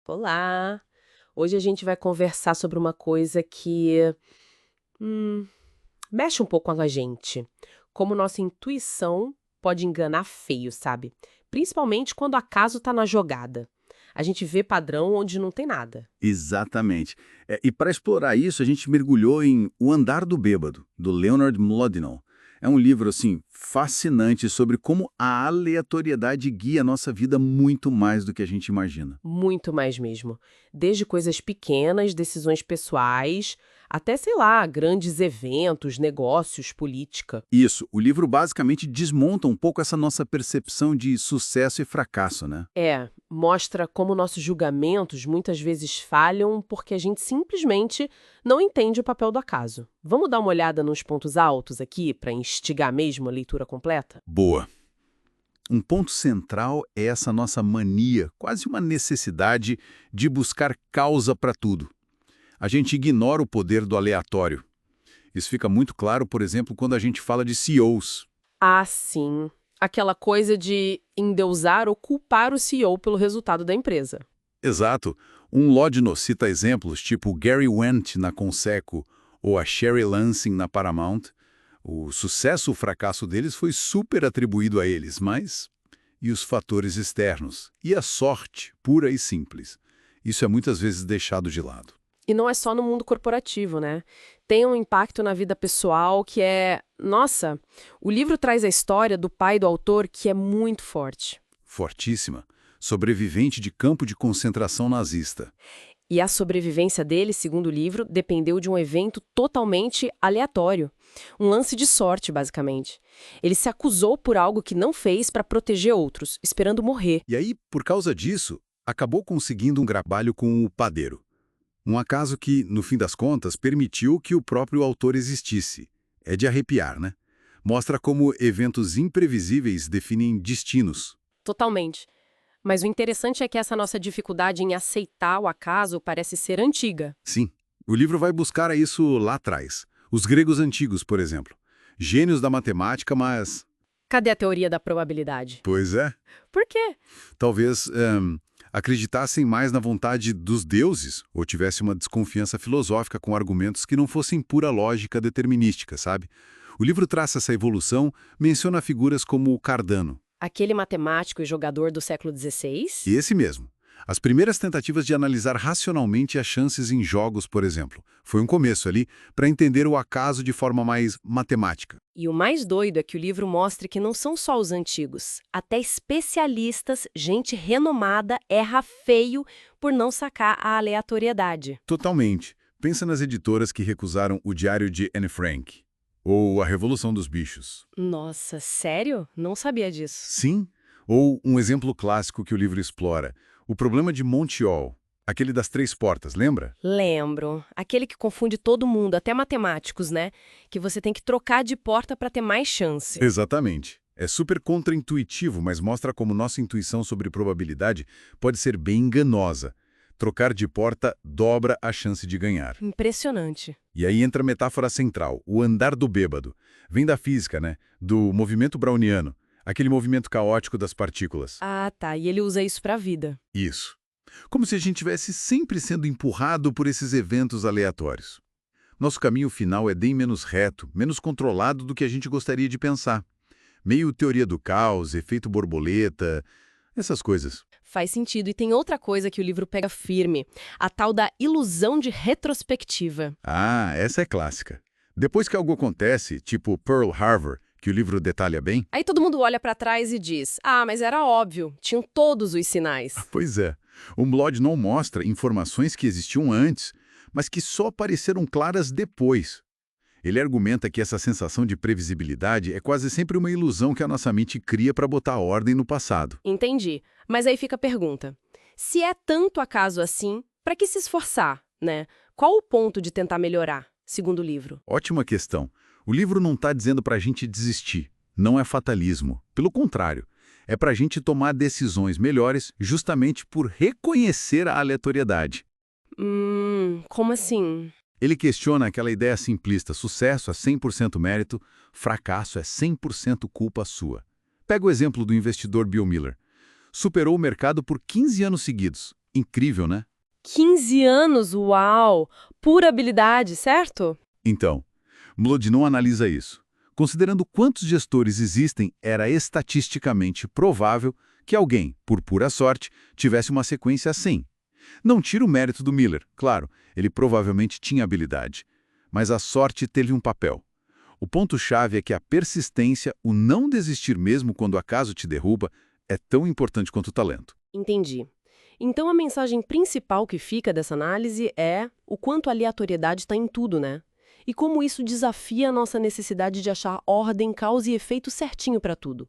Olá! Hoje a gente vai conversar sobre uma coisa que hum, mexe um pouco com a gente. Como nossa intuição pode enganar feio, sabe? Principalmente quando o acaso tá na jogada. A gente vê padrão onde não tem nada. Exatamente. E para explorar isso, a gente mergulhou em O Andar do Bêbado, do Leonard Mlodinow. É um livro, assim, fascinante sobre como a aleatoriedade guia a nossa vida muito mais do que a gente imagina. Muito mais mesmo. Desde coisas pequenas, decisões pessoais, até, sei lá, grandes eventos, negócios, política. Isso, o livro basicamente desmonta um pouco essa nossa percepção de sucesso e fracasso, né? É, mostra como nossos julgamentos muitas vezes falham porque a gente simplesmente não entende o papel do acaso. Vamos dar uma olhada nos pontos altos aqui para instigar mesmo a leitura completa? Boa. Um ponto central é essa nossa mania, quase uma necessidade de buscar causa para tudo. A gente ignora o poder do aleatório. Isso fica muito claro, por exemplo, quando a gente fala de CEOs. Ah, sim. Aquela coisa de endeusar ou culpar o CEO pelo resultado da empresa. Exato. Um Lodino cita exemplos tipo Gary Wendt na Conseco ou a Sherry Lansing na Paramount. O sucesso ou fracasso deles foi super atribuído a eles, mas e os fatores externos? E a sorte, pura e simples? Isso é muitas vezes deixado de lado. E não é só no mundo corporativo, né? Tem um impacto na vida pessoal que é. Nossa, o livro traz a história do pai do autor que é muito forte. Fortíssima. Sobrevivente de campo de concentração nazista. E a sobrevivência dele, segundo o livro, dependeu de um evento totalmente aleatório. Um lance de sorte, basicamente. Ele se acusou por algo que não fez para proteger outros, esperando morrer. E aí, por causa disso, acabou conseguindo um trabalho com o padeiro. Um acaso que, no fim das contas, permitiu que o próprio autor existisse. É de arrepiar, né? Mostra como eventos imprevisíveis definem destinos. Totalmente. Mas o interessante é que essa nossa dificuldade em aceitar o acaso parece ser antiga. Sim, o livro vai buscar isso lá atrás. Os gregos antigos, por exemplo. Gênios da matemática, mas... Cadê a teoria da probabilidade? Pois é. Por quê? Talvez acreditassem mais na vontade dos deuses ou tivesse uma desconfiança filosófica com argumentos que não fossem pura lógica determinística, sabe? O livro traça essa evolução, menciona figuras como o Cardano. Aquele matemático e jogador do século XVI? E esse mesmo. As primeiras tentativas de analisar racionalmente as chances em jogos, por exemplo, foi um começo ali para entender o acaso de forma mais matemática. E o mais doido é que o livro mostra que não são só os antigos. Até especialistas, gente renomada, erra feio por não sacar a aleatoriedade. Totalmente. Pensa nas editoras que recusaram o Diário de Anne Frank ou A Revolução dos Bichos. Nossa, sério? Não sabia disso. Sim, ou um exemplo clássico que o livro explora, o problema de Montreal, aquele das três portas, lembra? Lembro. Aquele que confunde todo mundo, até matemáticos, né? Que você tem que trocar de porta para ter mais chance. Exatamente. É super contraintuitivo, mas mostra como nossa intuição sobre probabilidade pode ser bem enganosa. Trocar de porta dobra a chance de ganhar. Impressionante. E aí entra a metáfora central, o andar do bêbado. Vem da física, né? Do movimento browniano, aquele movimento caótico das partículas. Ah, tá. E ele usa isso para a vida. Isso. Como se a gente estivesse sempre sendo empurrado por esses eventos aleatórios. Nosso caminho final é bem menos reto, menos controlado do que a gente gostaria de pensar. Meio teoria do caos, efeito borboleta, essas coisas. Faz sentido. E tem outra coisa que o livro pega firme, a tal da ilusão de retrospectiva. Ah, essa é clássica. Depois que algo acontece, tipo Pearl Harbor, que o livro detalha bem, Aí todo mundo olha para trás e diz: ah, mas era óbvio, tinham todos os sinais. pois é, o Mlod não mostra informações que existiam antes, mas que só apareceram claras depois. Ele argumenta que essa sensação de previsibilidade é quase sempre uma ilusão que a nossa mente cria para botar ordem no passado. Entendi. Mas aí fica a pergunta: se é tanto acaso assim, para que se esforçar, né? Qual o ponto de tentar melhorar, segundo o livro? Ótima questão. O livro não está dizendo para a gente desistir. Não é fatalismo. Pelo contrário, é para a gente tomar decisões melhores justamente por reconhecer a aleatoriedade. Como assim? Ele questiona aquela ideia simplista, sucesso é 100% mérito, fracasso é 100% culpa sua. Pega o exemplo do investidor Bill Miller. Superou o mercado por 15 anos seguidos, Incrível, né? 15 anos, uau! Pura habilidade, certo? Então, Mlodinow analisa isso. Considerando quantos gestores existem, era estatisticamente provável que alguém, por pura sorte, tivesse uma sequência assim. Não tira o mérito do Miller, claro, ele provavelmente tinha habilidade. Mas a sorte teve um papel. O ponto-chave é que a persistência, o não desistir mesmo quando o acaso te derruba, é tão importante quanto o talento. Entendi. Então a mensagem principal que fica dessa análise é o quanto a aleatoriedade está em tudo, né? E como isso desafia a nossa necessidade de achar ordem, causa e efeito certinho para tudo.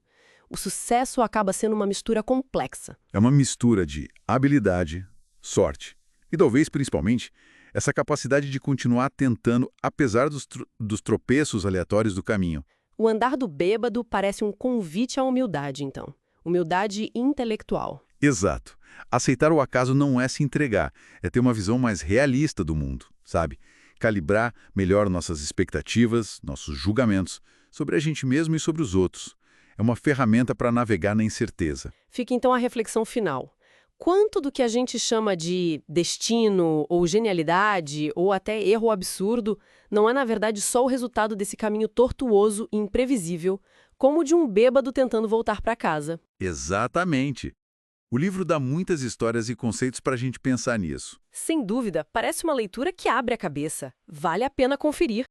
O sucesso acaba sendo uma mistura complexa. É uma mistura de habilidade, sorte e talvez, principalmente, essa capacidade de continuar tentando apesar dos tropeços aleatórios do caminho. O andar do bêbado parece um convite à humildade, então. Humildade intelectual. Exato. Aceitar o acaso não é se entregar, é ter uma visão mais realista do mundo, sabe? Calibrar melhor nossas expectativas, nossos julgamentos sobre a gente mesmo e sobre os outros. É uma ferramenta para navegar na incerteza. Fica então a reflexão final. Quanto do que a gente chama de destino, ou genialidade, ou até erro absurdo, não é na verdade só o resultado desse caminho tortuoso e imprevisível, como de um bêbado tentando voltar para casa? Exatamente. O livro dá muitas histórias e conceitos para a gente pensar nisso. Sem dúvida, parece uma leitura que abre a cabeça. Vale a pena conferir.